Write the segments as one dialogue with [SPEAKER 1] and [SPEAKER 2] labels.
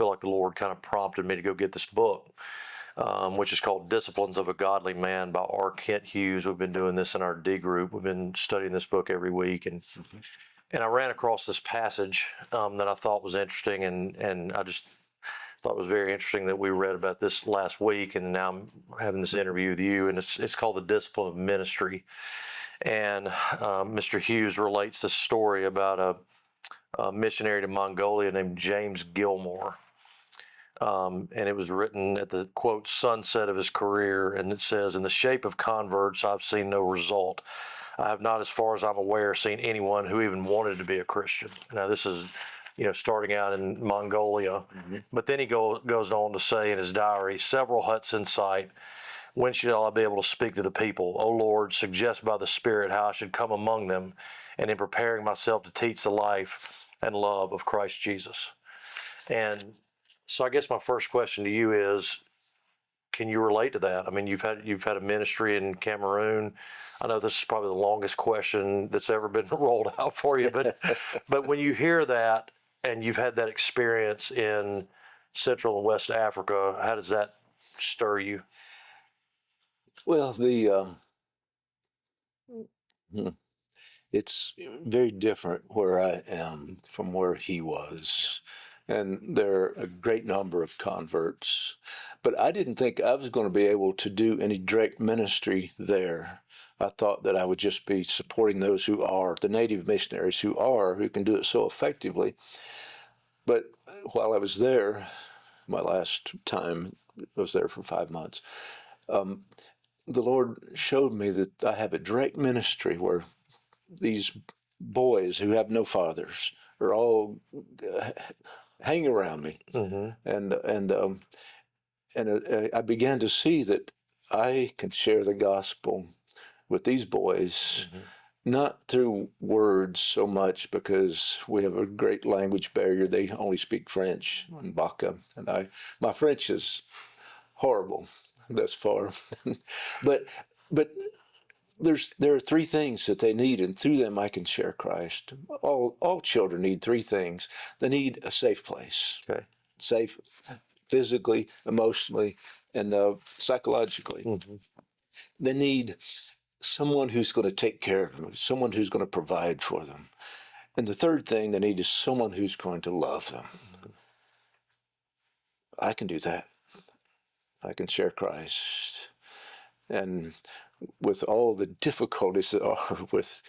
[SPEAKER 1] feel like the Lord kind of prompted me to go get this book, which is called Disciplines of a Godly Man by R. Kent Hughes. We've been doing this in our D group. We've been studying this book every week, and I ran across this passage that I thought was interesting, and I just thought it was very interesting that we read about this last week, and now I'm having this interview with you, and it's called The Discipline of Ministry. And Mr. Hughes relates this story about a missionary to Mongolia named James Gilmore. And it was written at the, quote, sunset of his career, and it says, "In the shape of converts, I've seen no result. I have not, as far as I'm aware, seen anyone who even wanted to be a Christian." Now, this is, starting out in Mongolia. Mm-hmm. But then he goes on to say in his diary, "Several huts in sight. When shall I be able to speak to the people? O Lord, suggest by the Spirit how I should come among them, and in preparing myself to teach the life and love of Christ Jesus." And so I guess my first question to you is, can you relate to that? I mean, you've had a ministry in Cameroon. I know this is probably the longest question that's ever been rolled out for you, but when you hear that and you've had that experience in Central and West Africa, how does that stir you?
[SPEAKER 2] Well, it's very different where I am from where he was. And there are a great number of converts. But I didn't think I was going to be able to do any direct ministry there. I thought that I would just be supporting those who are, the native missionaries who can do it so effectively. But while I was there, my last time, I was there for 5 months, the Lord showed me that I have a direct ministry where these boys who have no fathers are all hang around me, mm-hmm. and I began to see that I can share the gospel with these boys, mm-hmm. not through words so much, because we have a great language barrier. They only speak French and Baka, and my French is horrible thus far, but there are three things that they need, and through them I can share Christ. All children need three things. They need a safe place, okay. Safe physically, emotionally, and psychologically. Mm-hmm. They need someone who's going to take care of them, someone who's going to provide for them. And the third thing they need is someone who's going to love them. Mm-hmm. I can do that. I can share Christ. And with all the difficulties that are with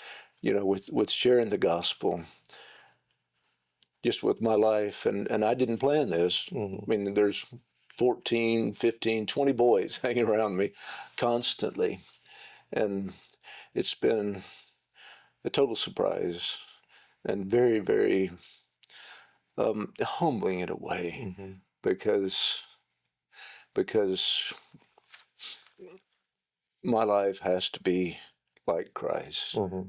[SPEAKER 2] sharing the gospel, just with my life, and I didn't plan this. Mm-hmm. I mean, there's 14, 15, 20 boys hanging around me constantly, and it's been a total surprise and very, very humbling in a way, mm-hmm. because my life has to be like Christ, mm-hmm.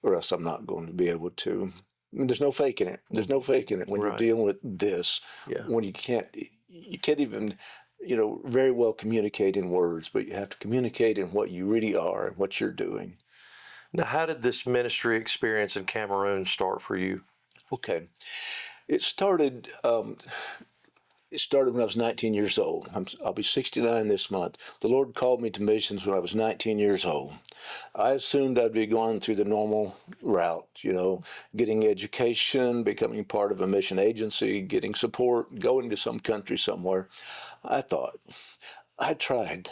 [SPEAKER 2] or else I'm not going to be able to. I mean, there's no faking it. There's no faking it when right. You're dealing with this. Yeah. When you can't even, very well communicate in words, but you have to communicate in what you really are and what you're doing.
[SPEAKER 1] Now, how did this ministry experience in Cameroon start for you?
[SPEAKER 2] Okay, it started. It started when I was 19 years old. I'll be 69 this month. The Lord called me to missions when I was 19 years old. I assumed I'd be going through the normal route, getting education, becoming part of a mission agency, getting support, going to some country somewhere. I thought, I tried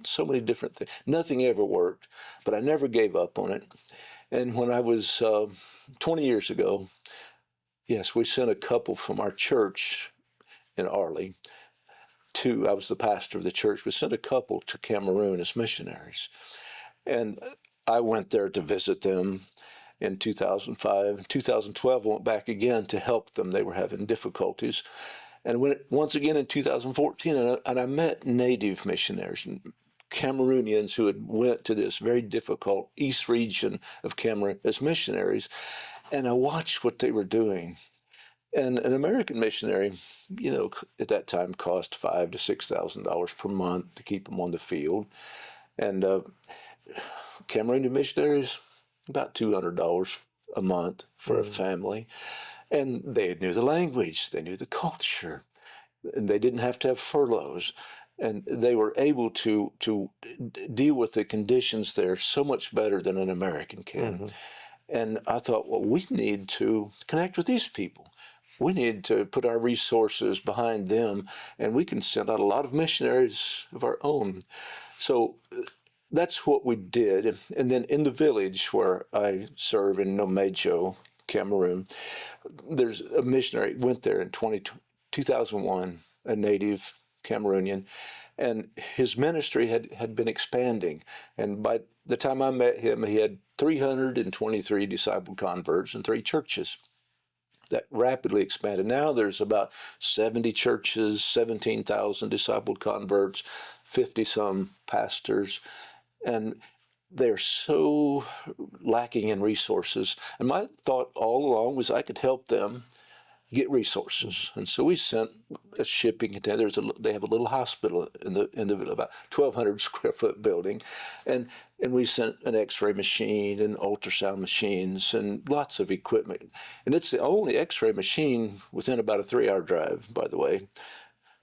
[SPEAKER 2] so many different things. Nothing ever worked, but I never gave up on it. And when I was 20 years ago, yes, we sent a couple from our church in Arley I was the pastor of the church. We sent a couple to Cameroon as missionaries. And I went there to visit them in 2005. In 2012, I went back again to help them. They were having difficulties. And once again in 2014, and I met native missionaries, Cameroonians who had went to this very difficult east region of Cameroon as missionaries. And I watched what they were doing. And an American missionary, at that time cost $5,000 to $6,000 per month to keep them on the field. And Cameroonian missionaries, about $200 a month for a family. And they knew the language, they knew the culture, and they didn't have to have furloughs. And they were able to deal with the conditions there so much better than an American can. Mm-hmm. And I thought, well, we need to connect with these people. We need to put our resources behind them, and we can send out a lot of missionaries of our own. So that's what we did. And then in the village where I serve in Nomejo, Cameroon, there's a missionary went there in 2001, a native Cameroonian, and his ministry had been expanding. And by the time I met him, he had 323 disciple converts and 3 churches. That rapidly expanded. Now there's about 70 churches, 17,000 discipled converts, 50-some pastors, and they're so lacking in resources. And my thought all along was I could help them get resources. And so we sent a shipping container. They have a little hospital in the about 1,200 square foot building, and we sent an X-ray machine and ultrasound machines and lots of equipment. And it's the only X-ray machine within about a 3-hour drive, by the way.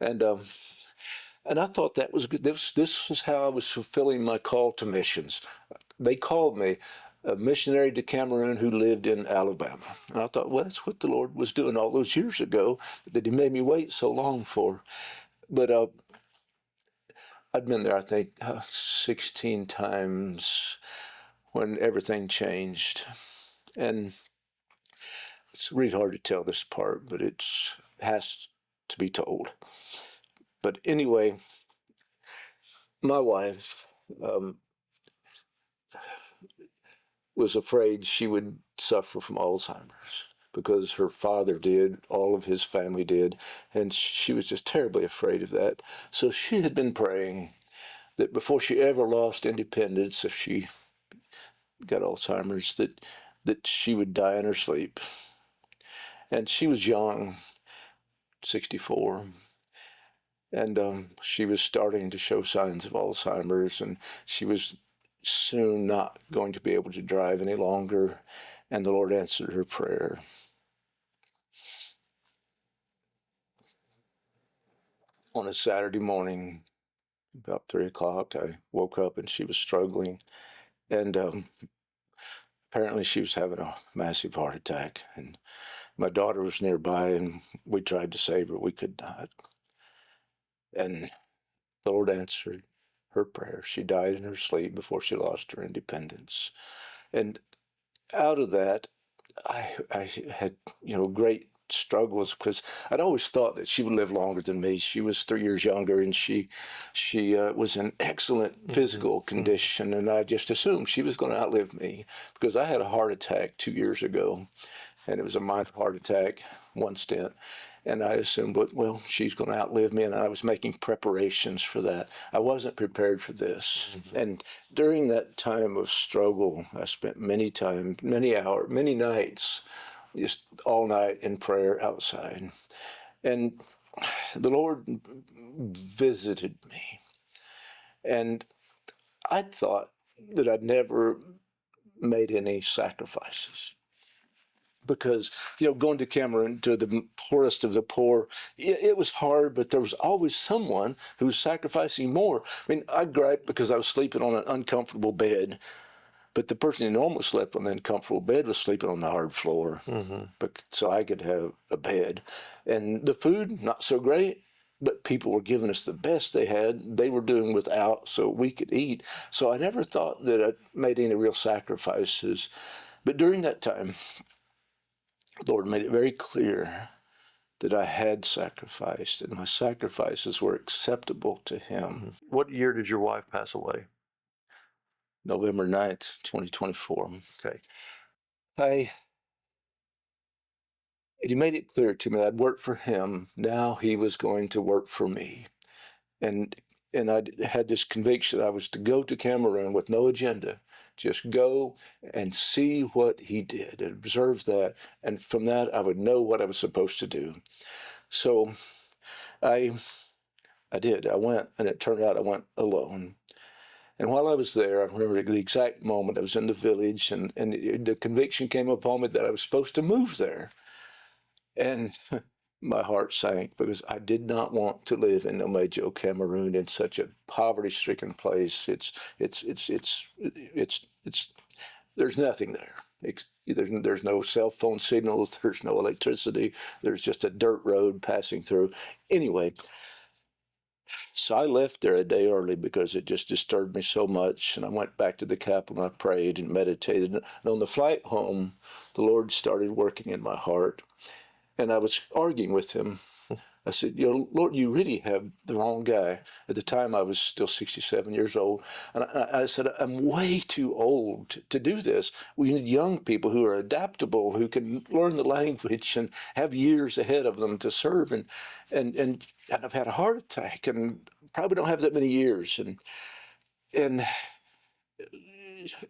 [SPEAKER 2] And I thought that was good. This was how I was fulfilling my call to missions. They called me a missionary to Cameroon who lived in Alabama. And I thought, well, that's what the Lord was doing all those years ago that he made me wait so long for. But I'd been there, I think, 16 times when everything changed. And it's really hard to tell this part, but it has to be told. But anyway, my wife was afraid she would suffer from Alzheimer's because her father did, all of his family did, and she was just terribly afraid of that. So she had been praying that before she ever lost independence, if she got Alzheimer's, that she would die in her sleep. And she was young, 64, and she was starting to show signs of Alzheimer's, and she was soon not going to be able to drive any longer, and the Lord answered her prayer. On a Saturday morning, about 3 o'clock, I woke up and she was struggling, and apparently she was having a massive heart attack, and my daughter was nearby, and we tried to save her. We could not. And the Lord answered her prayer. She died in her sleep before she lost her independence. And out of that, I had, great struggles because I'd always thought that she would live longer than me. She was 3 years younger, and she was in excellent physical condition, and I just assumed she was going to outlive me because I had a heart attack 2 years ago, and it was a minor heart attack, one stent. And I assumed, well, she's going to outlive me, and I was making preparations for that. I wasn't prepared for this. Mm-hmm. And during that time of struggle, I spent many hours, many nights, just all night in prayer outside. And the Lord visited me. And I thought that I'd never made any sacrifices. Because, going to Cameroon, to the poorest of the poor, it was hard, but there was always someone who was sacrificing more. I mean, I griped because I was sleeping on an uncomfortable bed, but the person who normally slept on the uncomfortable bed was sleeping on the hard floor, so I could have a bed. And the food, not so great, but people were giving us the best they had. They were doing without so we could eat. So I never thought that I made any real sacrifices. But during that time, the Lord made it very clear that I had sacrificed, and my sacrifices were acceptable to Him.
[SPEAKER 1] What year did your wife pass away?
[SPEAKER 2] November 9th, 2024.
[SPEAKER 1] Okay.
[SPEAKER 2] He made it clear to me that I'd worked for Him. Now He was going to work for me. And I had this conviction I was to go to Cameroon with no agenda. Just go and see what He did, and observe that, and from that I would know what I was supposed to do. So I did. I went, and it turned out I went alone. And while I was there, I remember the exact moment I was in the village, and the conviction came upon me that I was supposed to move there. And my heart sank because I did not want to live in Nomejo, Cameroon, in such a poverty-stricken place. It's there's nothing there. There's no cell phone signals. There's no electricity. There's just a dirt road passing through. Anyway, so I left there a day early because it just disturbed me so much. And I went back to the capital and I prayed and meditated. And on the flight home, the Lord started working in my heart. And I was arguing with him. I said, Lord, you really have the wrong guy. At the time, I was still 67 years old. And I said, I'm way too old to do this. We need young people who are adaptable, who can learn the language and have years ahead of them to serve. And I've had a heart attack and probably don't have that many years. And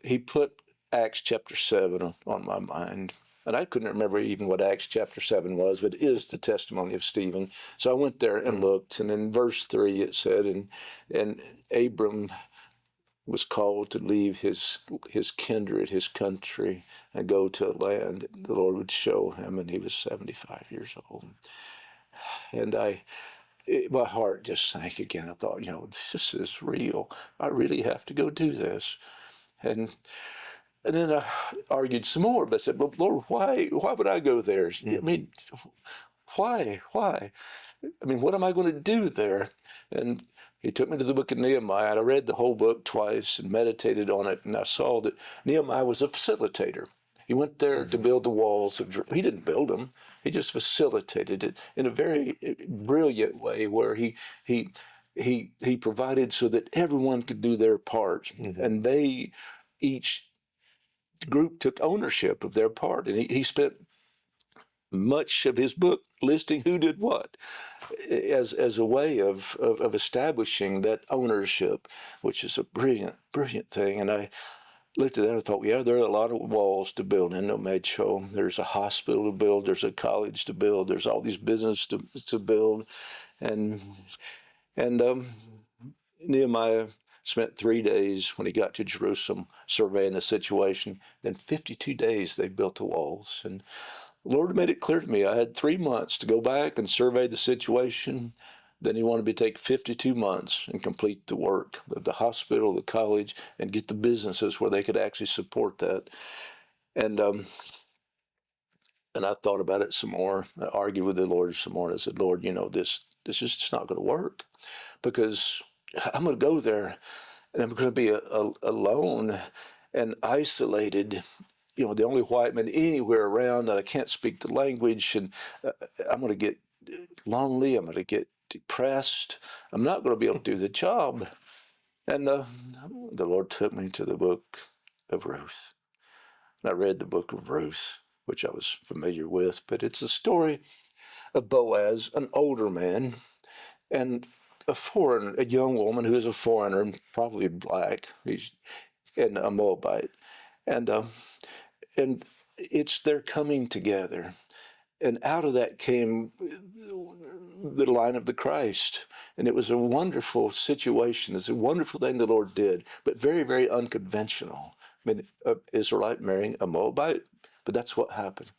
[SPEAKER 2] he put Acts chapter 7 on my mind. And I couldn't remember even what Acts chapter 7 was, but it is the testimony of Stephen. So I went there and looked, and in verse 3 it said, and Abram was called to leave his kindred, his country, and go to a land that the Lord would show him, and he was 75 years old. And my heart just sank again. I thought, this is real. I really have to go do this. And then I argued some more, but I said, well, Lord, why would I go there? I mean, why? I mean, what am I going to do there? And he took me to the book of Nehemiah, and I read the whole book twice and meditated on it, and I saw that Nehemiah was a facilitator. He went there to build the walls of Jerusalem. He didn't build them. He just facilitated it in a very brilliant way where he provided so that everyone could do their part, and each group took ownership of their part, and he spent much of his book listing who did what as a way of establishing that ownership, which is a brilliant thing. And I looked at that and thought, there are a lot of walls to build in Nomejo. There's a hospital to build, there's a college to build, there's all these businesses to build, and Nehemiah spent 3 days when he got to Jerusalem surveying the situation. Then 52 days they built the walls. And the Lord made it clear to me I had 3 months to go back and survey the situation. Then he wanted me to take 52 months and complete the work of the hospital, the college, and get the businesses where they could actually support that. And I thought about it some more. I argued with the Lord some more. And I said, Lord, this is just not going to work, because I'm going to go there and I'm going to be alone and isolated, the only white man anywhere around, and I can't speak the language, and I'm going to get lonely, I'm going to get depressed, I'm not going to be able to do the job. And the Lord took me to the book of Ruth. And I read the book of Ruth, which I was familiar with, but it's a story of Boaz, an older man, and a young woman who is a foreigner, probably black, and a Moabite, and it's their coming together, and out of that came the line of the Christ, and it was a wonderful situation. It's a wonderful thing the Lord did, but very, very unconventional. I mean, an Israelite marrying a Moabite, but that's what happened,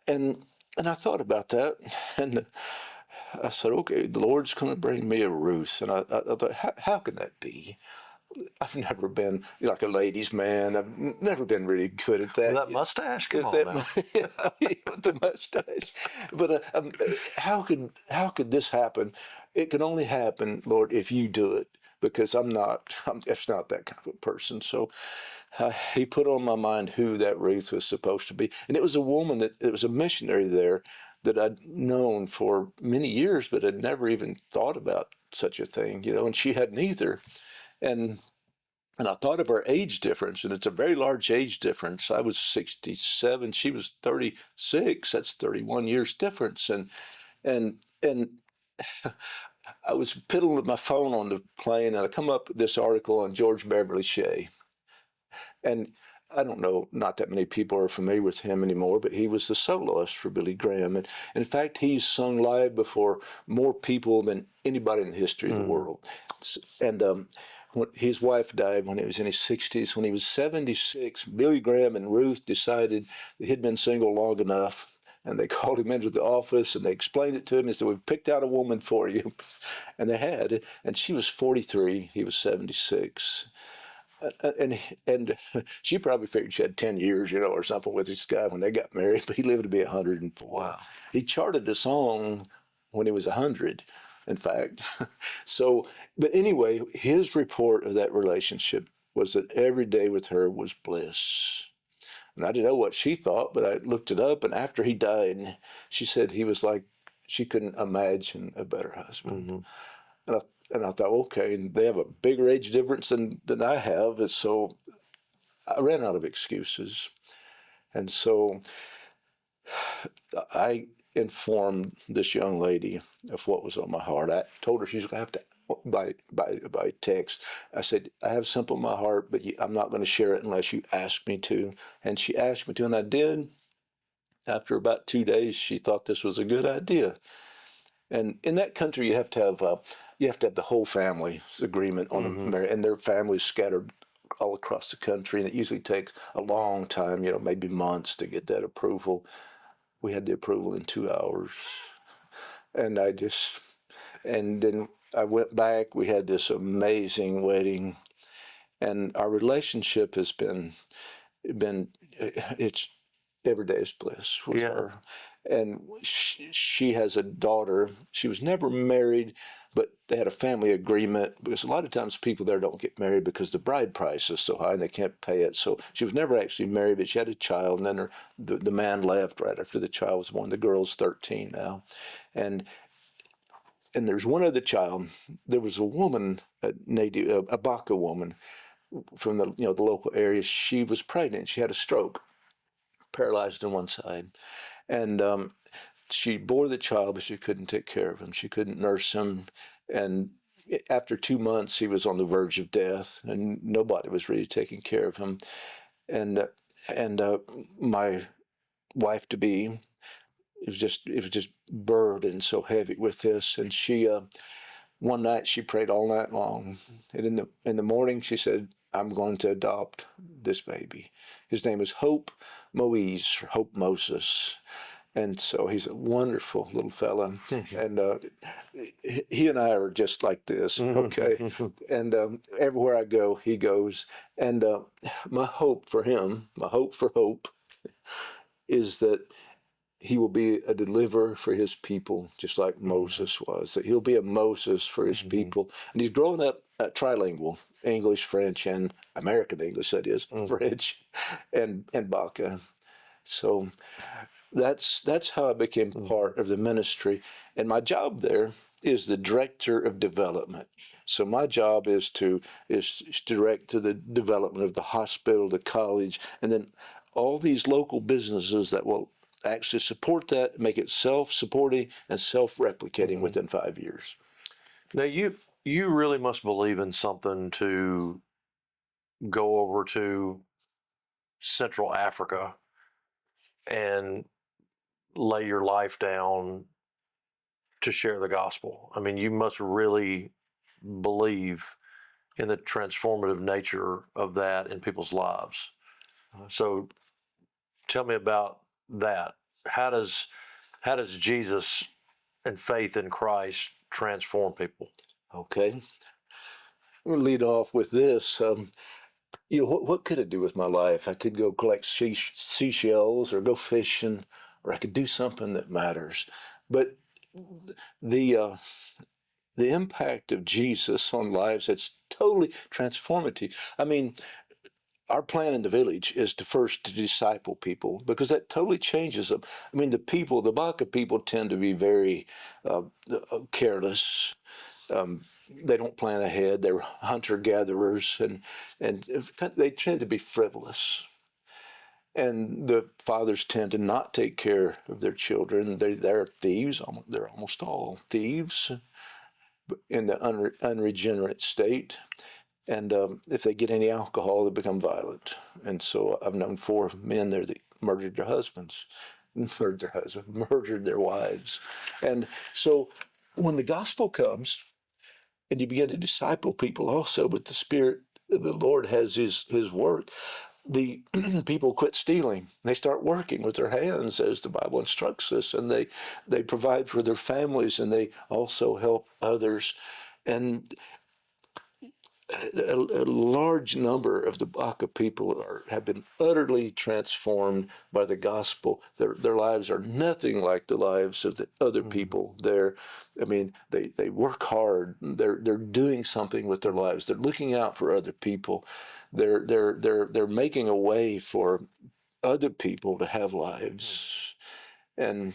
[SPEAKER 2] and I thought about that, and I said, okay, the Lord's going to bring me a Ruth. And I thought, how can that be? I've never been like a ladies' man. I've never been really good at that.
[SPEAKER 1] That mustache, come on now.
[SPEAKER 2] The mustache. But how could this happen? It can only happen, Lord, if you do it, because I'm it's not that kind of a person. So he put on my mind who that Ruth was supposed to be. And it was a woman it was a missionary there that I'd known for many years, but had never even thought about such a thing, and she hadn't either. And I thought of our age difference, and it's a very large age difference. I was 67, she was 36. That's 31 years difference. And I was piddling with my phone on the plane, and I come up with this article on George Beverly Shea. And I don't know, not that many people are familiar with him anymore, but he was the soloist for Billy Graham. And in fact, he's sung live before more people than anybody in the history of the world. And when his wife died when he was in his 60s. When he was 76, Billy Graham and Ruth decided that he'd been single long enough And they called him into the office and they explained it to him. They said, "We've picked out a woman for you." And they had, and she was 43, he was 76. And she probably figured she had 10 years, or something with this guy when they got married, but he lived to be 104.
[SPEAKER 1] Wow.
[SPEAKER 2] He charted a song when he was 100, in fact. So, but anyway, his report of that relationship was that every day with her was bliss. And I didn't know what she thought, but I looked it up, and after he died, she said he was like, she couldn't imagine a better husband. Mm-hmm. And I thought, okay, and they have a bigger age difference than I have, and so I ran out of excuses. And so I informed this young lady of what was on my heart. I told her she's going to have to, by text, I said, "I have something on my heart, but I'm not going to share it unless you ask me to." And she asked me to, and I did. After about 2 days, she thought this was a good idea. And in that country, you have to have the whole family's agreement on a marriage, and their families scattered all across the country, and it usually takes a long time, maybe months to get that approval. We had the approval in 2 hours, and then I went back. We had this amazing wedding, and our relationship has been it's every day is bliss with her. And she has a daughter. She was never married, but they had a family agreement, because a lot of times people there don't get married because the bride price is so high and they can't pay it. So she was never actually married, but she had a child, and then the man left right after the child was born. The girl's 13 now. And there's one other child. There was a woman, a Baka woman from the local area. She was pregnant. She had a stroke, paralyzed on one side. And she bore the child, but she couldn't take care of him. She couldn't nurse him. And after 2 months, he was on the verge of death, and nobody was really taking care of him. And my wife-to-be, it was just burdened so heavy with this. And she, one night, she prayed all night long. And in the morning, she said, "I'm going to adopt this baby. His name is Hope Moses." And so he's a wonderful little fella. And he and I are just like this, okay? And everywhere I go, he goes. And my hope for him, my hope for Hope, is that he will be a deliverer for his people, just like Moses was. That he'll be a Moses for his people. And he's growing up trilingual, English, French, and American English, that is, French, and Baka. So that's how I became part of the ministry. And my job there is the director of development. So my job is to direct to the development of the hospital, the college, and then all these local businesses that will actually support that, make it self-supporting and self-replicating within 5 years.
[SPEAKER 1] Now, you really must believe in something to go over to Central Africa and lay your life down to share the gospel. I mean, you must really believe in the transformative nature of that in people's lives. So tell me about that. How does Jesus and faith in Christ transform people?
[SPEAKER 2] Okay. I'm going to lead off with this. What could I do with my life? I could go collect seashells or go fishing, or I could do something that matters. But the impact of Jesus on lives, it's totally transformative. I mean, our plan in the village is to disciple people, because that totally changes them. I mean, the Baka people tend to be very careless. They don't plan ahead. They're hunter-gatherers, and they tend to be frivolous. And the fathers tend to not take care of their children. They're thieves. They're almost all thieves in the unregenerate state. And if they get any alcohol, they become violent. And so I've known 4 men there that murdered their wives. And so when the gospel comes, and you begin to disciple people also, but the Spirit of the Lord has his work, the people quit stealing. They start working with their hands, as the Bible instructs us, and they provide for their families, and they also help others. And a large number of the Baka people have been utterly transformed by the gospel. Their lives are nothing like the lives of the other people there. I mean, they work hard. They're doing something with their lives. They're looking out for other people. They're making a way for other people to have lives. And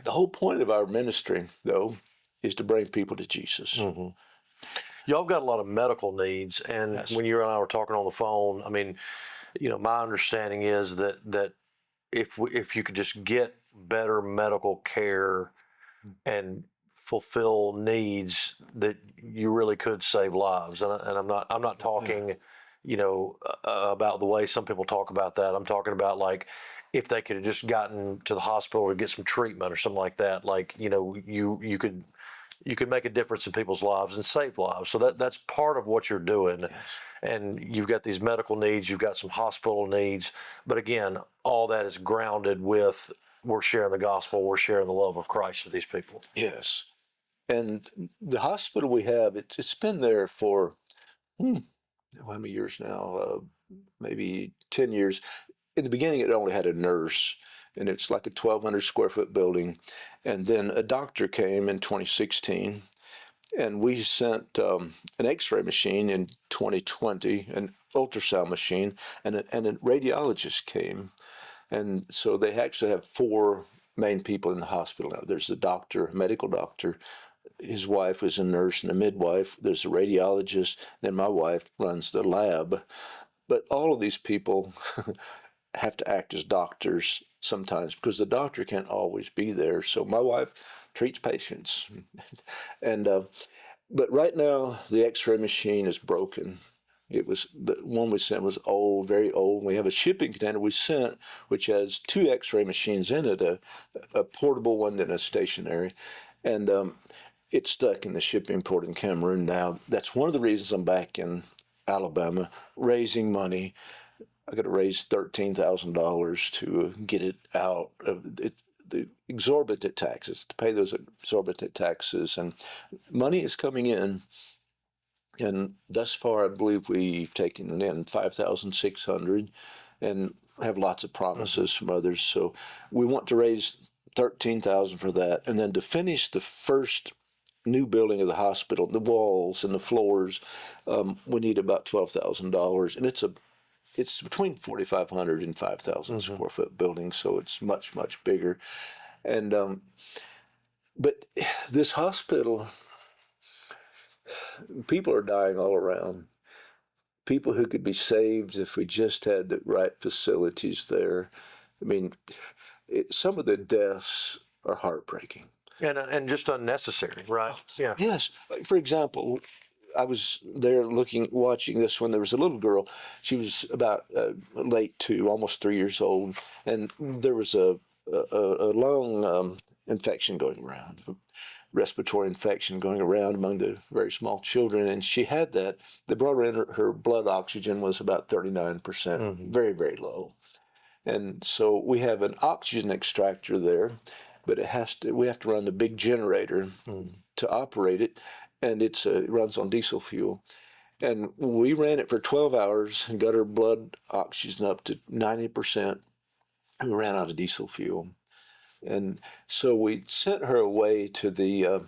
[SPEAKER 2] the whole point of our ministry, though, is to bring people to Jesus.
[SPEAKER 1] Mm-hmm. Y'all got a lot of medical needs, and
[SPEAKER 2] Yes.
[SPEAKER 1] when you and I were talking on the phone, I mean, my understanding is that if you could just get better medical care and fulfill needs, that you really could save lives. And I'm not talking, about the way some people talk about that. I'm talking about, like, if they could have just gotten to the hospital or get some treatment or something like that, like, you could make a difference in people's lives and save lives. So that's part of what you're doing.
[SPEAKER 2] Yes.
[SPEAKER 1] And you've got these medical needs, you've got some hospital needs, but again, all that is grounded with, we're sharing the gospel, we're sharing the love of Christ to these people.
[SPEAKER 2] Yes. And the hospital we have, it's been there for how many years now? Maybe 10 years. In the beginning, it only had a nurse, and it's like a 1,200 square foot building. And then a doctor came in 2016, and we sent an X-ray machine in 2020, an ultrasound machine, and a radiologist came. And so they actually have 4 main people in the hospital now. There's a doctor, a medical doctor. His wife was a nurse and a midwife. There's a radiologist. Then my wife runs the lab. But all of these people have to act as doctors sometimes because the doctor can't always be there. So my wife treats patients. And but right now the X-ray machine is broken. It was the one we sent was old, very old. We have a shipping container we sent, which has 2 X-ray machines in it, a portable one and a stationary, and it's stuck in the shipping port in Cameroon now. That's one of the reasons I'm back in Alabama raising money. I got to raise $13,000 to get it out of it. The exorbitant taxes, to pay those exorbitant taxes, and money is coming in. And thus far, I believe we've taken in 5,600, and have lots of promises from others. So we want to raise 13,000 for that, and then to finish the first new building of the hospital, the walls and the floors, we need about $12,000, and it's between 4,500 and 5,000 square foot building, so it's much bigger. And but this hospital, people are dying all around. People who could be saved if we just had the right facilities there. I mean, some of the deaths are heartbreaking.
[SPEAKER 1] And just unnecessary, right? Yeah.
[SPEAKER 2] Yes. Like, for example, I was there watching this when there was a little girl. She was about late 2, almost 3 years old, and there was a lung infection going around, a respiratory infection going around among the very small children, and she had that. They brought her in. Her blood oxygen was about 39%, very, very low. And so we have an oxygen extractor there, but we have to run the big generator to operate it, and it runs on diesel fuel. And we ran it for 12 hours and got her blood oxygen up to 90%, and we ran out of diesel fuel. And so we sent her away to the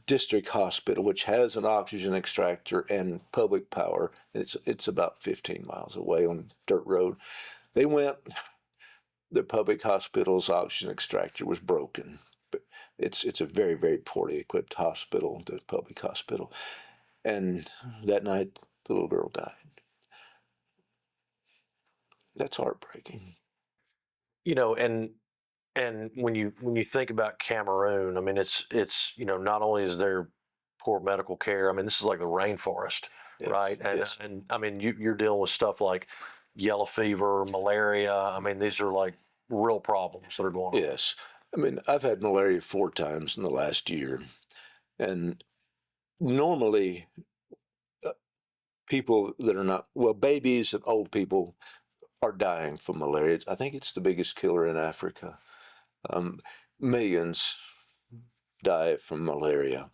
[SPEAKER 2] district hospital, which has an oxygen extractor and public power. It's about 15 miles away on dirt road. They went. The public hospital's oxygen extractor was broken. But it's a very, very poorly equipped hospital, the public hospital. And that night, the little girl died. That's heartbreaking.
[SPEAKER 1] And when you think about Cameroon, I mean, it's not only is there poor medical care. I mean, this is like the rainforest,
[SPEAKER 2] Yes,
[SPEAKER 1] right?
[SPEAKER 2] yes.
[SPEAKER 1] And I mean, you're dealing with stuff like yellow fever, malaria. I mean, these are like real problems that are going on.
[SPEAKER 2] Yes. I mean, I've had malaria 4 times in the last year. And normally, people that are not, well, babies and old people are dying from malaria. I think it's the biggest killer in Africa. Millions die from malaria.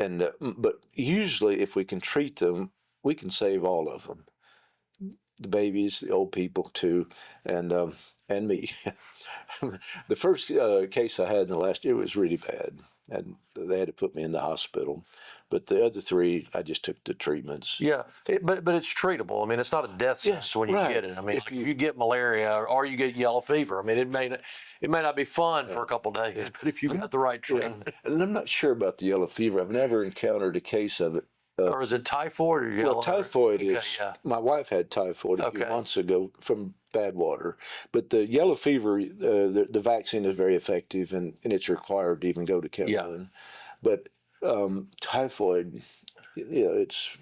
[SPEAKER 2] And but usually, if we can treat them, we can save all of them. The babies, the old people too, and me. The first case I had in the last year was really bad, and they had to put me in the hospital. But the other three, I just took the treatments.
[SPEAKER 1] Yeah, but it's treatable. I mean, it's not a death sentence when you
[SPEAKER 2] right.
[SPEAKER 1] get it. I mean, if you get malaria or you get yellow fever, I mean, it may not be fun for a couple of days, but if you got the right treatment.
[SPEAKER 2] And I'm not sure about the yellow fever. I've never encountered a case of it.
[SPEAKER 1] Or is it typhoid or yellow?
[SPEAKER 2] Well, typhoid
[SPEAKER 1] Okay,
[SPEAKER 2] is.
[SPEAKER 1] yeah.
[SPEAKER 2] My wife had typhoid a few months ago from bad water, but the yellow fever, the vaccine is very effective, and it's required to even go to Cameroon. But typhoid, it's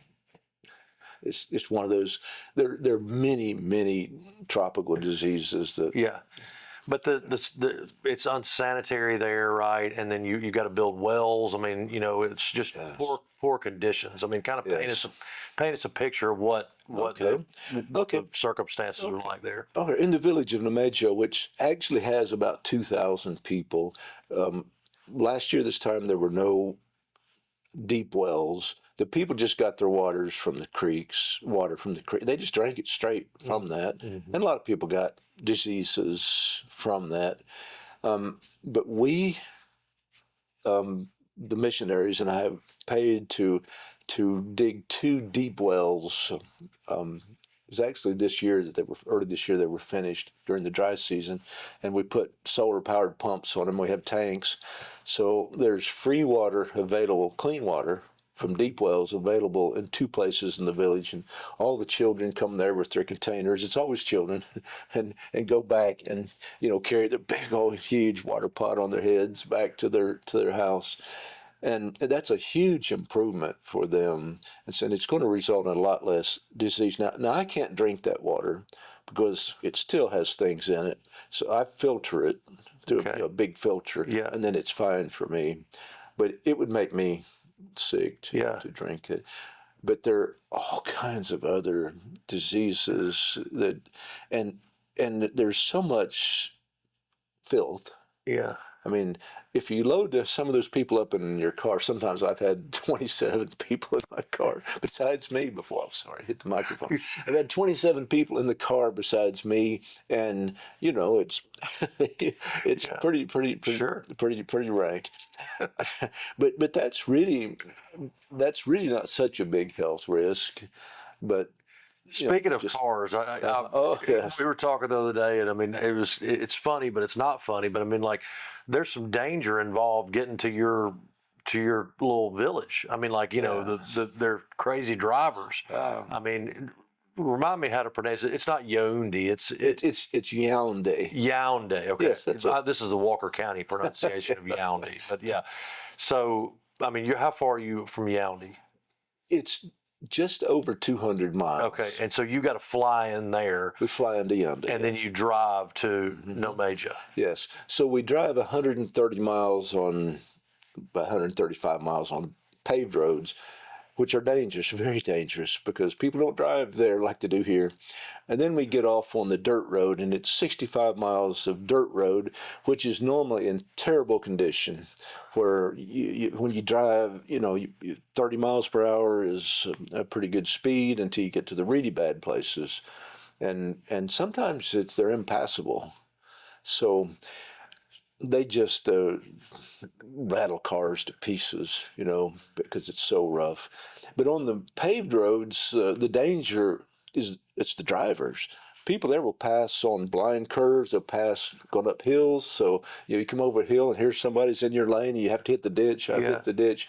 [SPEAKER 2] one of those. There are many tropical diseases that.
[SPEAKER 1] Yeah. But it's unsanitary there, right? And then you got to build wells. I mean, it's just poor conditions. I mean, kind of paint us a picture of what the circumstances are like there.
[SPEAKER 2] Oh, in the village of Namejo, which actually has about 2,000 people. Last year this time there were no deep wells. The people just got their water from the creeks. They just drank it straight from that. Mm-hmm. And a lot of people got diseases from that. But we, the missionaries, and I have paid to dig 2 deep wells. It was actually early this year they were finished during the dry season, and we put solar powered pumps on them. We have tanks. So there's free water available, clean water from deep wells available in 2 places in the village, and all the children come there with their containers. It's always children, and go back and carry their big old huge water pot on their heads back to their house. And that's a huge improvement for them. And so it's going to result in a lot less disease. Now I can't drink that water because it still has things in it. So I filter it through a big filter, and then it's fine for me. But it would make me sick to drink it. But there are all kinds of other diseases and there's so much filth.
[SPEAKER 1] Yeah.
[SPEAKER 2] I mean, if you load some of those people up in your car, sometimes I've had 27 people in my car besides me before. I'm sorry, I hit the microphone. I've had 27 people in the car besides me, and it's pretty rank. But that's really not such a big health risk. But
[SPEAKER 1] speaking of cars, we were talking the other day, and I mean, it's funny, but it's not funny. But I mean, like, there's some danger involved getting to your little village. I mean, like, they're crazy drivers. I mean, remind me how to pronounce it. It's not Yaoundé. It's
[SPEAKER 2] Yaoundé.
[SPEAKER 1] Yaoundé. Okay.
[SPEAKER 2] Yes,
[SPEAKER 1] this is the Walker County pronunciation of Yaoundé. But yeah. So I mean, how far are you from Yaoundé?
[SPEAKER 2] It's just over 200 miles.
[SPEAKER 1] Okay, and so you got to fly in there.
[SPEAKER 2] We fly into Yaoundé.
[SPEAKER 1] And then you drive to Namejo.
[SPEAKER 2] Yes. So we drive 135 miles on paved roads, which are dangerous, very dangerous, because people don't drive there like they do here. And then we get off on the dirt road, and it's 65 miles of dirt road, which is normally in terrible condition, where when you drive, 30 miles per hour is a pretty good speed until you get to the really bad places. And sometimes they're impassable. So they just rattle cars to pieces, because it's so rough. But on the paved roads, the danger it's the drivers. People there will pass on blind curves. They'll pass going up hills. So you come over a hill and here's somebody's in your lane, and you have to hit the ditch. I've hit the ditch.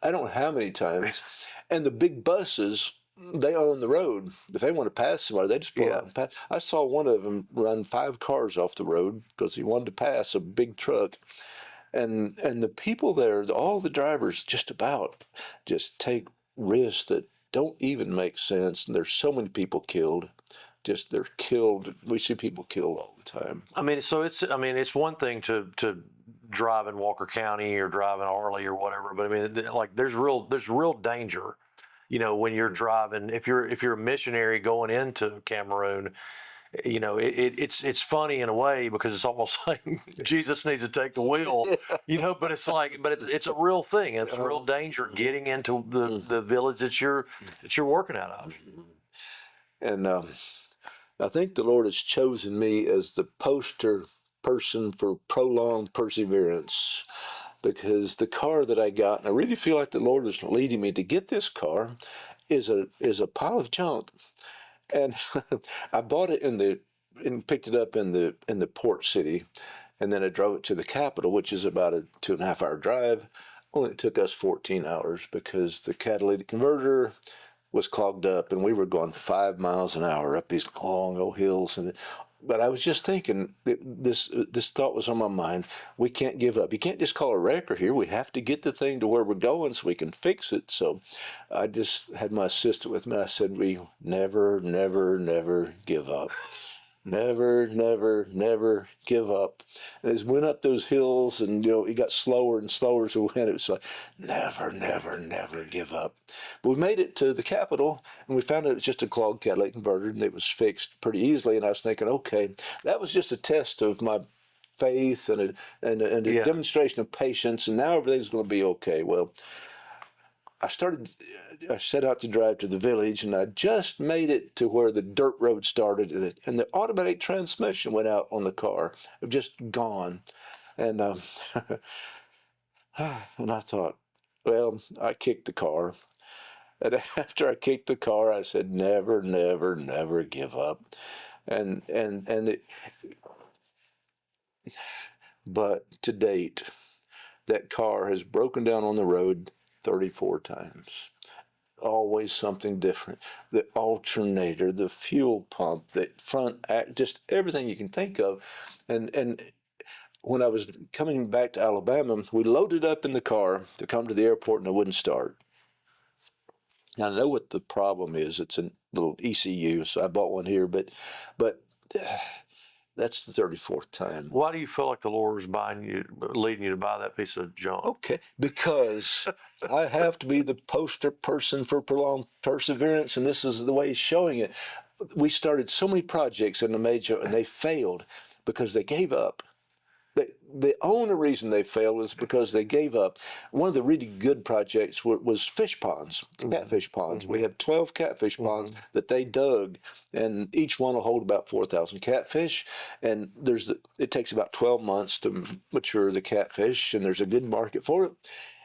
[SPEAKER 2] I don't know how many times. And the big buses, they own the road. If they want to pass somebody, they just pull out and pass. I saw one of them run 5 cars off the road because he wanted to pass a big truck. And the people there, all the drivers just take risks that don't even make sense. And there's so many people killed. They're killed. We see people killed all the time.
[SPEAKER 1] I mean, so it's one thing to drive in Walker County or drive in Arley or whatever, but I mean, like there's real danger when you're driving, if you're a missionary going into Cameroon, it's funny in a way because it's almost like Jesus needs to take the wheel, but it's like, it's a real thing. It's a real danger getting into the village that you're working out of.
[SPEAKER 2] And I think the Lord has chosen me as the poster person for prolonged perseverance, because the car that I got, and I really feel like the Lord is leading me to get this car, is a pile of junk. And I bought it and picked it up in the port city, and then I drove it to the capital, which is about a 2.5 hour drive. Only it took us 14 hours because the catalytic converter was clogged up, and we were going 5 miles an hour up these long old hills. But I was just thinking, this thought was on my mind. We can't give up. You can't just call a wrecker here. We have to get the thing to where we're going so we can fix it. So I just had my assistant with me. I said, we never, never, never give up. Never, never, never give up. And as we went up those hills, and it got slower and slower as we went, it was like, never, never, never give up. But we made it to the capital, and we found out it was just a clogged catalytic converter, and it was fixed pretty easily. And I was thinking, okay, that was just a test of my faith and a demonstration of patience, and now everything's going to be okay. Well, I set out to drive to the village, and I just made it to where the dirt road started, and the automatic transmission went out on the car. It was just gone. And and I thought, well, I kicked the car. And after I kicked the car, I said, never, never, never give up. But to date, that car has broken down on the road 34 times. Always something different. The alternator, the fuel pump, the front act, just everything you can think of. And when I was coming back to Alabama, we loaded up in the car to come to the airport, and it wouldn't start. Now, I know what the problem is. It's a little ECU, so I bought one here, but that's the 34th time.
[SPEAKER 1] Why do you feel like the Lord was leading you to buy that piece of junk?
[SPEAKER 2] Okay, because I have to be the poster person for prolonged perseverance, and this is the way he's showing it. We started so many projects in the major, and they failed because they gave up. The only reason they failed is because they gave up. One of the really good projects was fish ponds, catfish ponds. We have 12 catfish ponds that they dug, and each one will hold about 4,000 catfish. And it takes about 12 months to mature the catfish, and there's a good market for it.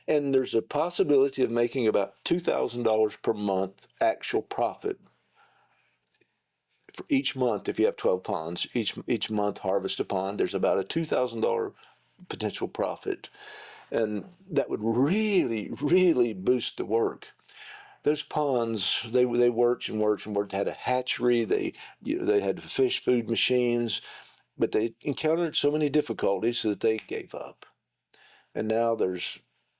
[SPEAKER 2] And there's a possibility of making about $2,000 per month actual profit. For each month, if you have 12 ponds, each month harvest a pond, there's about a $2,000 potential profit. And that would really, really boost the work. Those ponds, they worked and worked and worked. They had a hatchery, they had fish food machines, but they encountered so many difficulties that they gave up. And now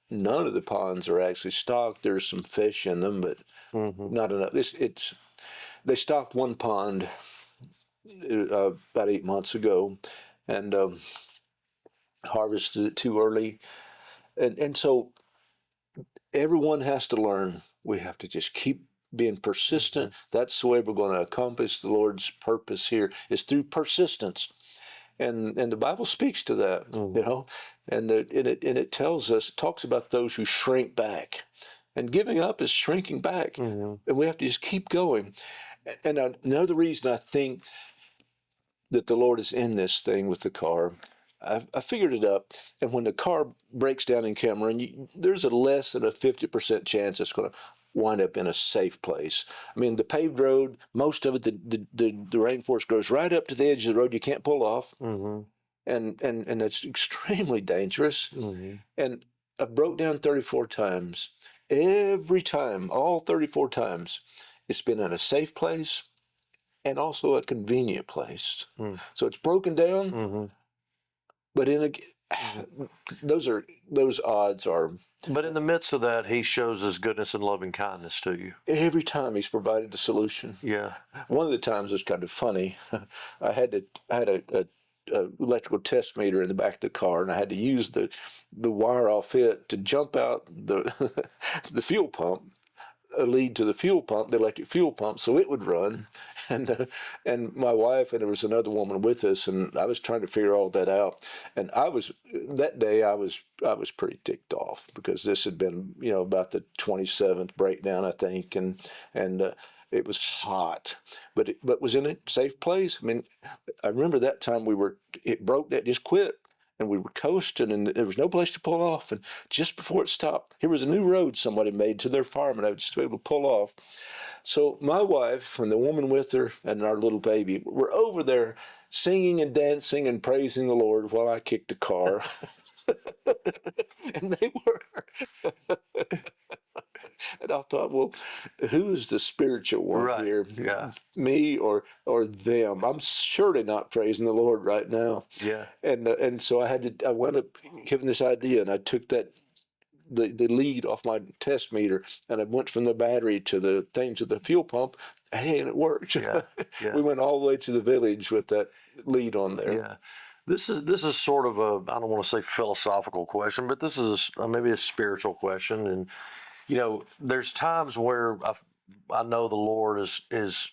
[SPEAKER 2] none of the ponds are actually stocked. There's some fish in them, but not enough. They stocked one pond about 8 months ago, and harvested it too early. And so everyone has to learn. We have to just keep being persistent. That's the way we're going to accomplish the Lord's purpose here, is through persistence. And the Bible speaks to that, and it tells us, it talks about those who shrink back. And giving up is shrinking back. And we have to just keep going. And another reason I think that the Lord is in this thing with the car, I figured it up. And when the car breaks down in Cameroon, there's a less than a 50% chance it's going to wind up in a safe place. I mean, the paved road, most of it, the rainforest goes right up to the edge of the road. You can't pull off. And it's extremely dangerous. And I've broke down 34 times. Every time, all 34 times, it's been in a safe place and also a convenient place. So it's broken down, but those odds are.
[SPEAKER 1] But in the midst of that, he shows his goodness and loving kindness to you.
[SPEAKER 2] Every time he's provided a solution.
[SPEAKER 1] Yeah.
[SPEAKER 2] One of the times was kind of funny. I had a electrical test meter in the back of the car, and I had to use the wire off it to jump out the fuel pump. a lead to the fuel pump, the electric fuel pump, so it would run. And my wife, and there was another woman with us, and I was trying to figure all that out. And that day I was pretty ticked off, because this had been, about the 27th breakdown, I think, and it was hot, but was in a safe place. I mean, I remember that time it broke, that just quit. And we were coasting, and there was no place to pull off. And just before it stopped, here was a new road somebody made to their farm, and I was just able to pull off. So my wife and the woman with her and our little baby were over there singing and dancing and praising the Lord while I kicked the car. And they were. And I thought, well, who is the spiritual one here?
[SPEAKER 1] Yeah.
[SPEAKER 2] Me or them? I'm surely not praising the Lord right now.
[SPEAKER 1] Yeah.
[SPEAKER 2] And so I wound up giving this idea, and I took the lead off my test meter, and I went from the battery to the thing to the fuel pump. Hey, and it worked.
[SPEAKER 1] Yeah. Yeah.
[SPEAKER 2] We went all the way to the village with that lead on there.
[SPEAKER 1] Yeah. This is sort of I don't want to say philosophical question, but this is maybe a spiritual question. And there's times where I know the Lord is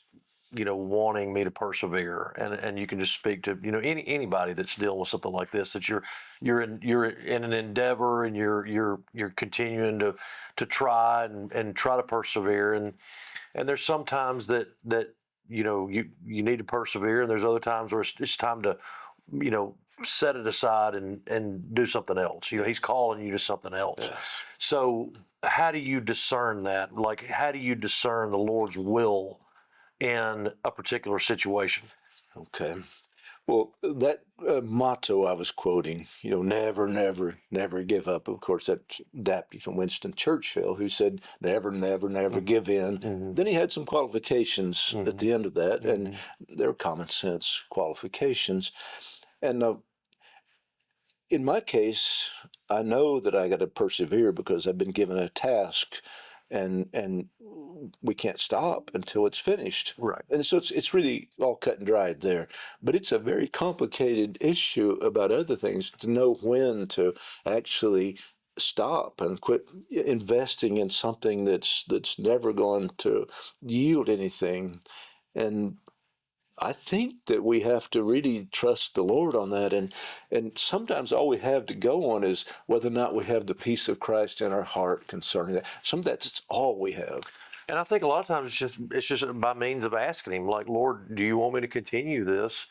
[SPEAKER 1] wanting me to persevere, and you can just speak to anybody that's dealing with something like this, that you're in an endeavor, and you're continuing to try and try to persevere, and there's some times that you need to persevere, and there's other times where it's time to set it aside and do something else. He's calling you to something else.
[SPEAKER 2] Yes.
[SPEAKER 1] So how do you discern that? Like, how do you discern the Lord's will in a particular situation?
[SPEAKER 2] Okay. Well, that motto I was quoting, never, never, never give up. Of course, that's adapted from Winston Churchill, who said, never, never, never give in. Mm-hmm. Then he had some qualifications at the end of that, and they're common sense qualifications. And in my case, I know that I got to persevere because I've been given a task, and we can't stop until it's finished.
[SPEAKER 1] Right.
[SPEAKER 2] And so it's really all cut and dried there. But it's a very complicated issue about other things, to know when to actually stop and quit investing in something that's never going to yield anything. And I think that we have to really trust the Lord on that, and sometimes all we have to go on is whether or not we have the peace of Christ in our heart concerning that. That's all we have.
[SPEAKER 1] And I think a lot of times it's just by means of asking Him, like, Lord, do you want me to continue this,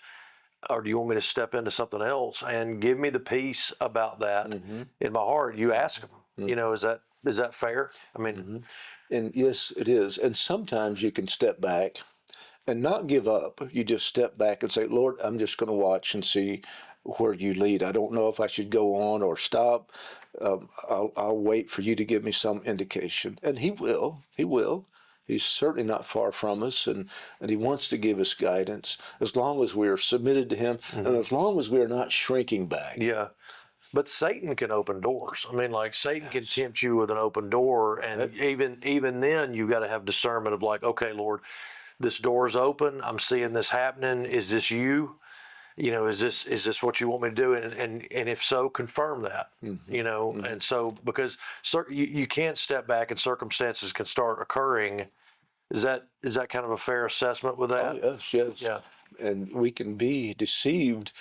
[SPEAKER 1] or do you want me to step into something else? And give me the peace about that in my heart. You ask Him. Is that fair? I mean,
[SPEAKER 2] and yes, it is. And sometimes you can step back and not give up. You just step back and say, Lord, I'm just going to watch and see where you lead. I don't know if I should go on or stop. I'll wait for you to give me some indication. And He will. He will. He's certainly not far from us, and He wants to give us guidance as long as we are submitted to Him, and as long as we are not shrinking back.
[SPEAKER 1] Yeah. But Satan can open doors. I mean, like, Satan can tempt you with an open door, and even then you've got to have discernment of, like, okay, Lord, this door is open. I'm seeing this happening. Is this you? Is this what you want me to do? And if so, confirm that. And so, because you can't step back and circumstances can start occurring. Is that kind of a fair assessment with that?
[SPEAKER 2] Oh, yes.
[SPEAKER 1] Yeah.
[SPEAKER 2] And we can be deceived,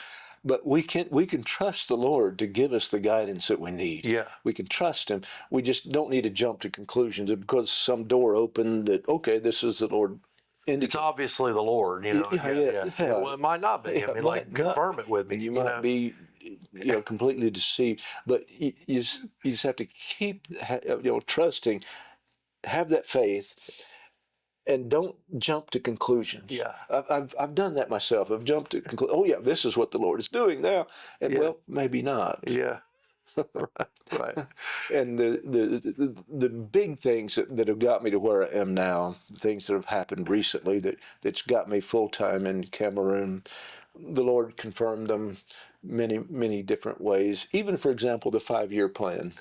[SPEAKER 2] but we can trust the Lord to give us the guidance that we need.
[SPEAKER 1] Yeah. We
[SPEAKER 2] can trust Him. We just don't need to jump to conclusions because some door opened that, okay, this is the Lord.
[SPEAKER 1] It's obviously the Lord, Yeah. Well, it might not be. I mean, confirm it with me.
[SPEAKER 2] You might be, completely deceived. But you just have to keep, trusting, have that faith, and don't jump to conclusions.
[SPEAKER 1] Yeah.
[SPEAKER 2] I've done that myself. I've jumped to conclusions. Oh yeah, this is what the Lord is doing now, and well, maybe not.
[SPEAKER 1] Yeah. Right.
[SPEAKER 2] And the big things that have got me to where I am now, things that have happened recently that's got me full time in Cameroon, the Lord confirmed them many different ways. Even, for example, the 5-year plan.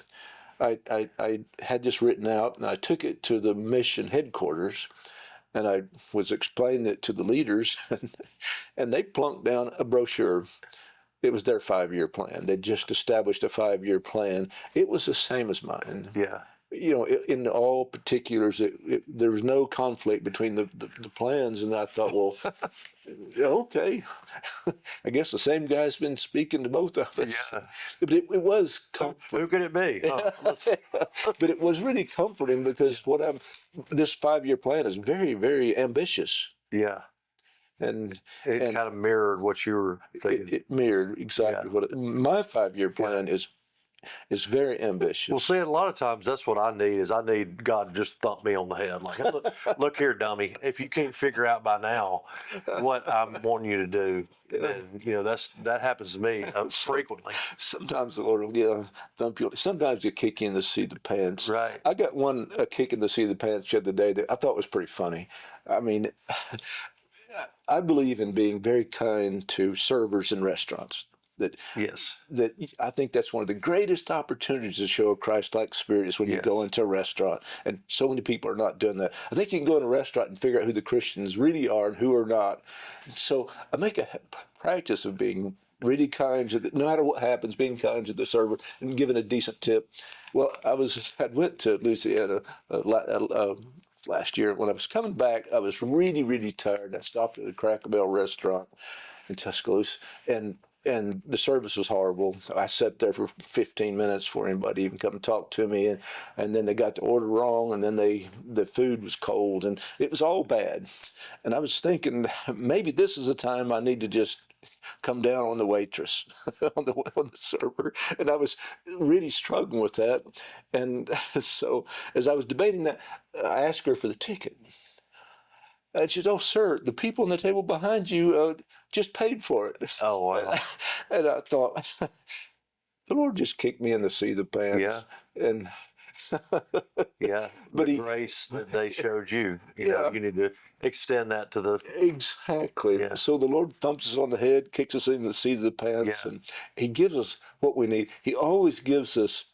[SPEAKER 2] I had this written out, and I took it to the mission headquarters, and I was explaining it to the leaders, and they plunked down a brochure. It was their 5-year plan. They just established a 5-year plan. It was the same as mine.
[SPEAKER 1] Yeah.
[SPEAKER 2] in all particulars, there was no conflict between the plans. And I thought, well, okay, I guess the same guy's been speaking to both of us.
[SPEAKER 1] Yeah.
[SPEAKER 2] But it was
[SPEAKER 1] Who could it be?
[SPEAKER 2] but it was really comforting because this 5-year plan is very, very ambitious.
[SPEAKER 1] Yeah.
[SPEAKER 2] And
[SPEAKER 1] It
[SPEAKER 2] and
[SPEAKER 1] kind of mirrored what you were thinking.
[SPEAKER 2] it mirrored exactly my 5-year plan is very ambitious.
[SPEAKER 1] Well, see, a lot of times that's what I need is I need God to just thump me on the head. Like, look here, dummy. If you can't figure out by now what I'm wanting you to do, then, that happens to me frequently.
[SPEAKER 2] Sometimes the Lord will thump you. Sometimes you kick you in the seat of the pants.
[SPEAKER 1] Right.
[SPEAKER 2] I got a kick in the seat of the pants the other day that I thought was pretty funny. I mean, I believe in being very kind to servers in restaurants.
[SPEAKER 1] Yes.
[SPEAKER 2] That I think that's one of the greatest opportunities to show a Christ-like spirit is when you go into a restaurant, and so many people are not doing that. I think you can go in a restaurant and figure out who the Christians really are and who are not. So I make a practice of being really kind to no matter what happens, being kind to the server and giving a decent tip. Well, I went to Louisiana last year. When I was coming back, I was really, really tired. I stopped at a Cracker Barrel restaurant in Tuscaloosa, and the service was horrible. I sat there for 15 minutes before anybody even come and talk to me, and then they got the order wrong, and then the food was cold, and it was all bad. And I was thinking maybe this is a time I need to just come down on the waitress, on the server, and I was really struggling with that. And so as I was debating that, I asked her for the ticket. And she said, "Oh, sir, the people on the table behind you just paid for it."
[SPEAKER 1] Oh, wow.
[SPEAKER 2] And I thought, the Lord just kicked me in the seat of the pants.
[SPEAKER 1] Yeah.
[SPEAKER 2] And
[SPEAKER 1] Yeah.
[SPEAKER 2] But
[SPEAKER 1] the grace that they showed you, you need to extend that to the.
[SPEAKER 2] Exactly.
[SPEAKER 1] Yeah.
[SPEAKER 2] So the Lord thumps us on the head, kicks us in the seat of the pants, and He gives us what we need. He always gives us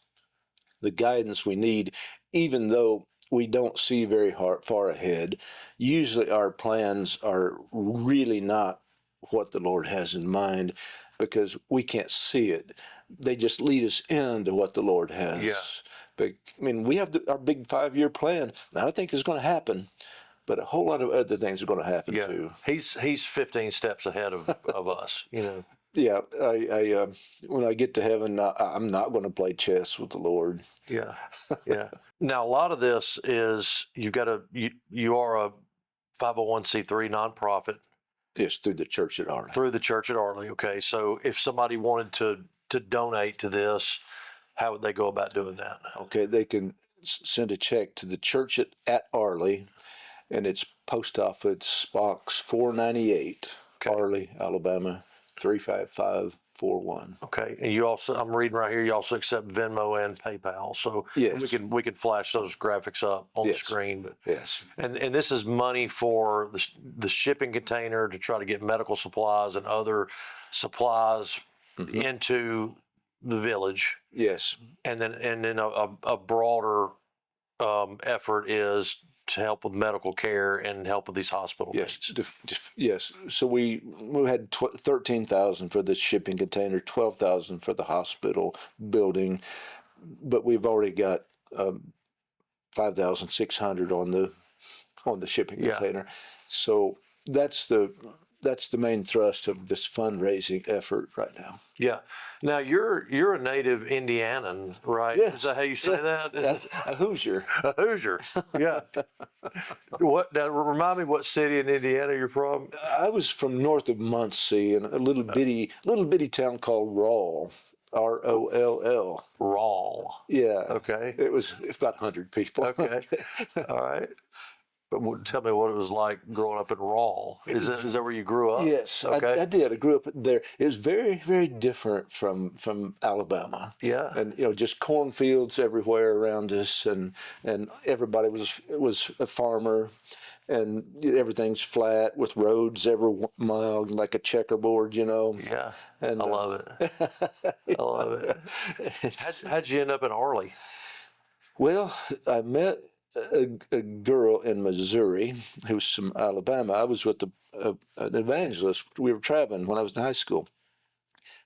[SPEAKER 2] the guidance we need, even though we don't see very far ahead. Usually our plans are really not what the Lord has in mind because we can't see it. They just lead us into what the Lord has.
[SPEAKER 1] Yeah.
[SPEAKER 2] But, I mean, we have our big 5-year plan. Now, I think it's going to happen, but a whole lot of other things are going to happen too.
[SPEAKER 1] He's 15 steps ahead of us,
[SPEAKER 2] Yeah, I when I get to heaven, I'm not going to play chess with the Lord.
[SPEAKER 1] Yeah, yeah. Now, a lot of this is you are a 501c3 nonprofit.
[SPEAKER 2] Yes, through the church at Arley.
[SPEAKER 1] Through the church at Arley. Okay, so if somebody wanted to donate to this, how would they go about doing that?
[SPEAKER 2] Okay, they can send a check to the church at Arley, and it's Post Office Box 498, Arley, Alabama 35541.
[SPEAKER 1] Okay, and you also, I'm reading right here, you also accept Venmo and PayPal. So
[SPEAKER 2] yes,
[SPEAKER 1] we can flash those graphics up on the screen. But,
[SPEAKER 2] yes,
[SPEAKER 1] and this is money for the shipping container to try to get medical supplies and other supplies into the village.
[SPEAKER 2] Yes,
[SPEAKER 1] and then a broader effort is to help with medical care and help with these hospital needs.
[SPEAKER 2] Yes. So we had 13,000 for the shipping container, 12,000 for the hospital building, but we've already got 5,600 on the shipping container. So that's the main thrust of this fundraising effort right now.
[SPEAKER 1] Yeah. Now you're a native Indianan, right?
[SPEAKER 2] Yes.
[SPEAKER 1] Is that how you say that?
[SPEAKER 2] That's a Hoosier.
[SPEAKER 1] A Hoosier. Yeah. Now remind me what city in Indiana you're from?
[SPEAKER 2] I was from north of Muncie in a little bitty town called Roll. Roll.
[SPEAKER 1] Roll.
[SPEAKER 2] Yeah.
[SPEAKER 1] Okay.
[SPEAKER 2] It was about 100 people.
[SPEAKER 1] Okay. All right. But tell me what it was like growing up in Rawl. Is that where you grew up?
[SPEAKER 2] Yes,
[SPEAKER 1] okay.
[SPEAKER 2] I did. I grew up there. It was very, very different from Alabama.
[SPEAKER 1] Yeah.
[SPEAKER 2] And just cornfields everywhere around us, and everybody was a farmer, and everything's flat with roads every mile like a checkerboard.
[SPEAKER 1] Yeah.
[SPEAKER 2] And
[SPEAKER 1] I love it. I love it. How'd you end up in Arley?
[SPEAKER 2] Well, I met a girl in Missouri who was from Alabama. I was with an evangelist. We were traveling when I was in high school.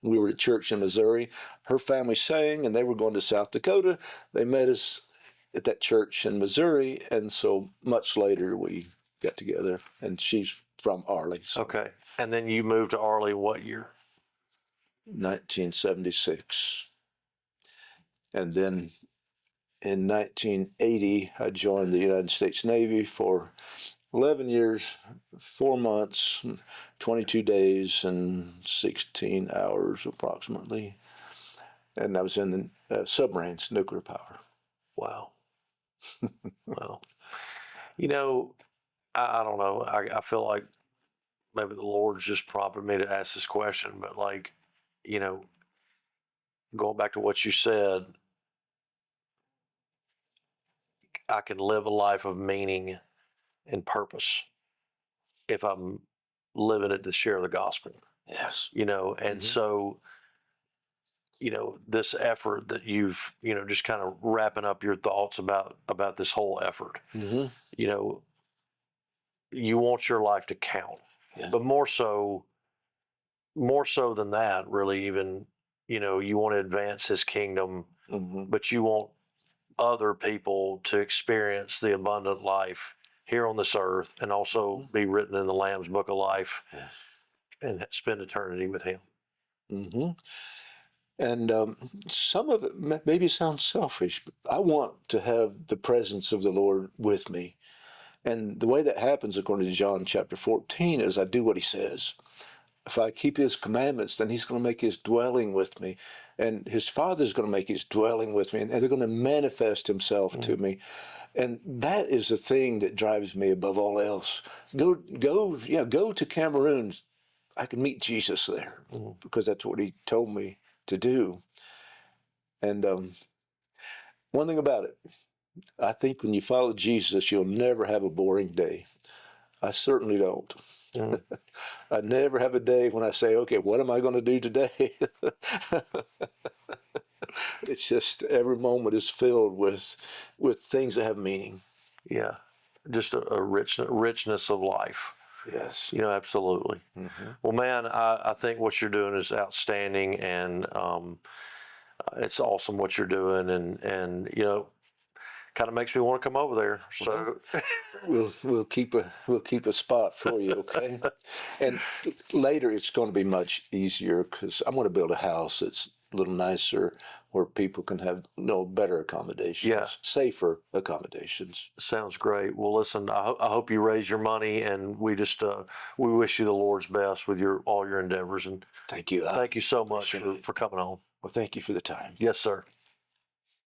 [SPEAKER 2] We were at church in Missouri. Her family sang, and they were going to South Dakota. They met us at that church in Missouri, and so much later we got together, and she's from Arley. So
[SPEAKER 1] Okay. And then you moved to Arley what year?
[SPEAKER 2] 1976. And then in 1980, I joined the United States Navy for 11 years, 4 months, 22 days, and 16 hours approximately. And I was in the submarines, nuclear power.
[SPEAKER 1] Wow. Wow. You know, I don't know. I feel like maybe the Lord's just prompted me to ask this question, but like, you know, going back to what you said, I can live a life of meaning and purpose if I'm living it to share the gospel,
[SPEAKER 2] Yes.
[SPEAKER 1] you know, and so, you know, this effort that you've, you know, just kind of wrapping up your thoughts about this whole effort,
[SPEAKER 2] Mm-hmm.
[SPEAKER 1] you know, you want your life to count,
[SPEAKER 2] Yeah.
[SPEAKER 1] but more so than that, really, even, you know, you want to advance his kingdom,
[SPEAKER 2] Mm-hmm.
[SPEAKER 1] but you want other people to experience the abundant life here on this earth and also be written in the Lamb's Book of Life
[SPEAKER 2] Yes.
[SPEAKER 1] and spend eternity with him.
[SPEAKER 2] Mm-hmm. And some of it maybe sounds selfish, but I want to have the presence of the Lord with me. And the way that happens, according to John chapter 14, is I do what he says. If I keep his commandments, then he's going to make his dwelling with me. And his Father's going to make his dwelling with me. And they're going to manifest himself to me. And that is the thing that drives me above all else. Go to Cameroon. I can meet Jesus there because that's what he told me to do. And one thing about it, I think when you follow Jesus, you'll never have a boring day. I certainly don't.
[SPEAKER 1] Mm.
[SPEAKER 2] I never have a day when I say, okay, what am I going to do today? It's just every moment is filled with things that have meaning.
[SPEAKER 1] Yeah, just a richness of life.
[SPEAKER 2] Yes.
[SPEAKER 1] You know, absolutely.
[SPEAKER 2] Mm-hmm.
[SPEAKER 1] Well, man, I think what you're doing is outstanding, and it's awesome what you're doing, and you know, kind of makes me want to come over there. So
[SPEAKER 2] We'll keep a spot for you, okay? And later it's going to be much easier because I'm going to build a house that's a little nicer where people can have better accommodations,
[SPEAKER 1] Yeah.
[SPEAKER 2] safer accommodations.
[SPEAKER 1] sounds great. Well, listen, I hope you raise your money, and we just we wish you the Lord's best with all your endeavors, and
[SPEAKER 2] Thank you.
[SPEAKER 1] thank you so much
[SPEAKER 2] appreciate it.
[SPEAKER 1] for coming on.
[SPEAKER 2] Well, thank you for the time.
[SPEAKER 1] Yes, sir.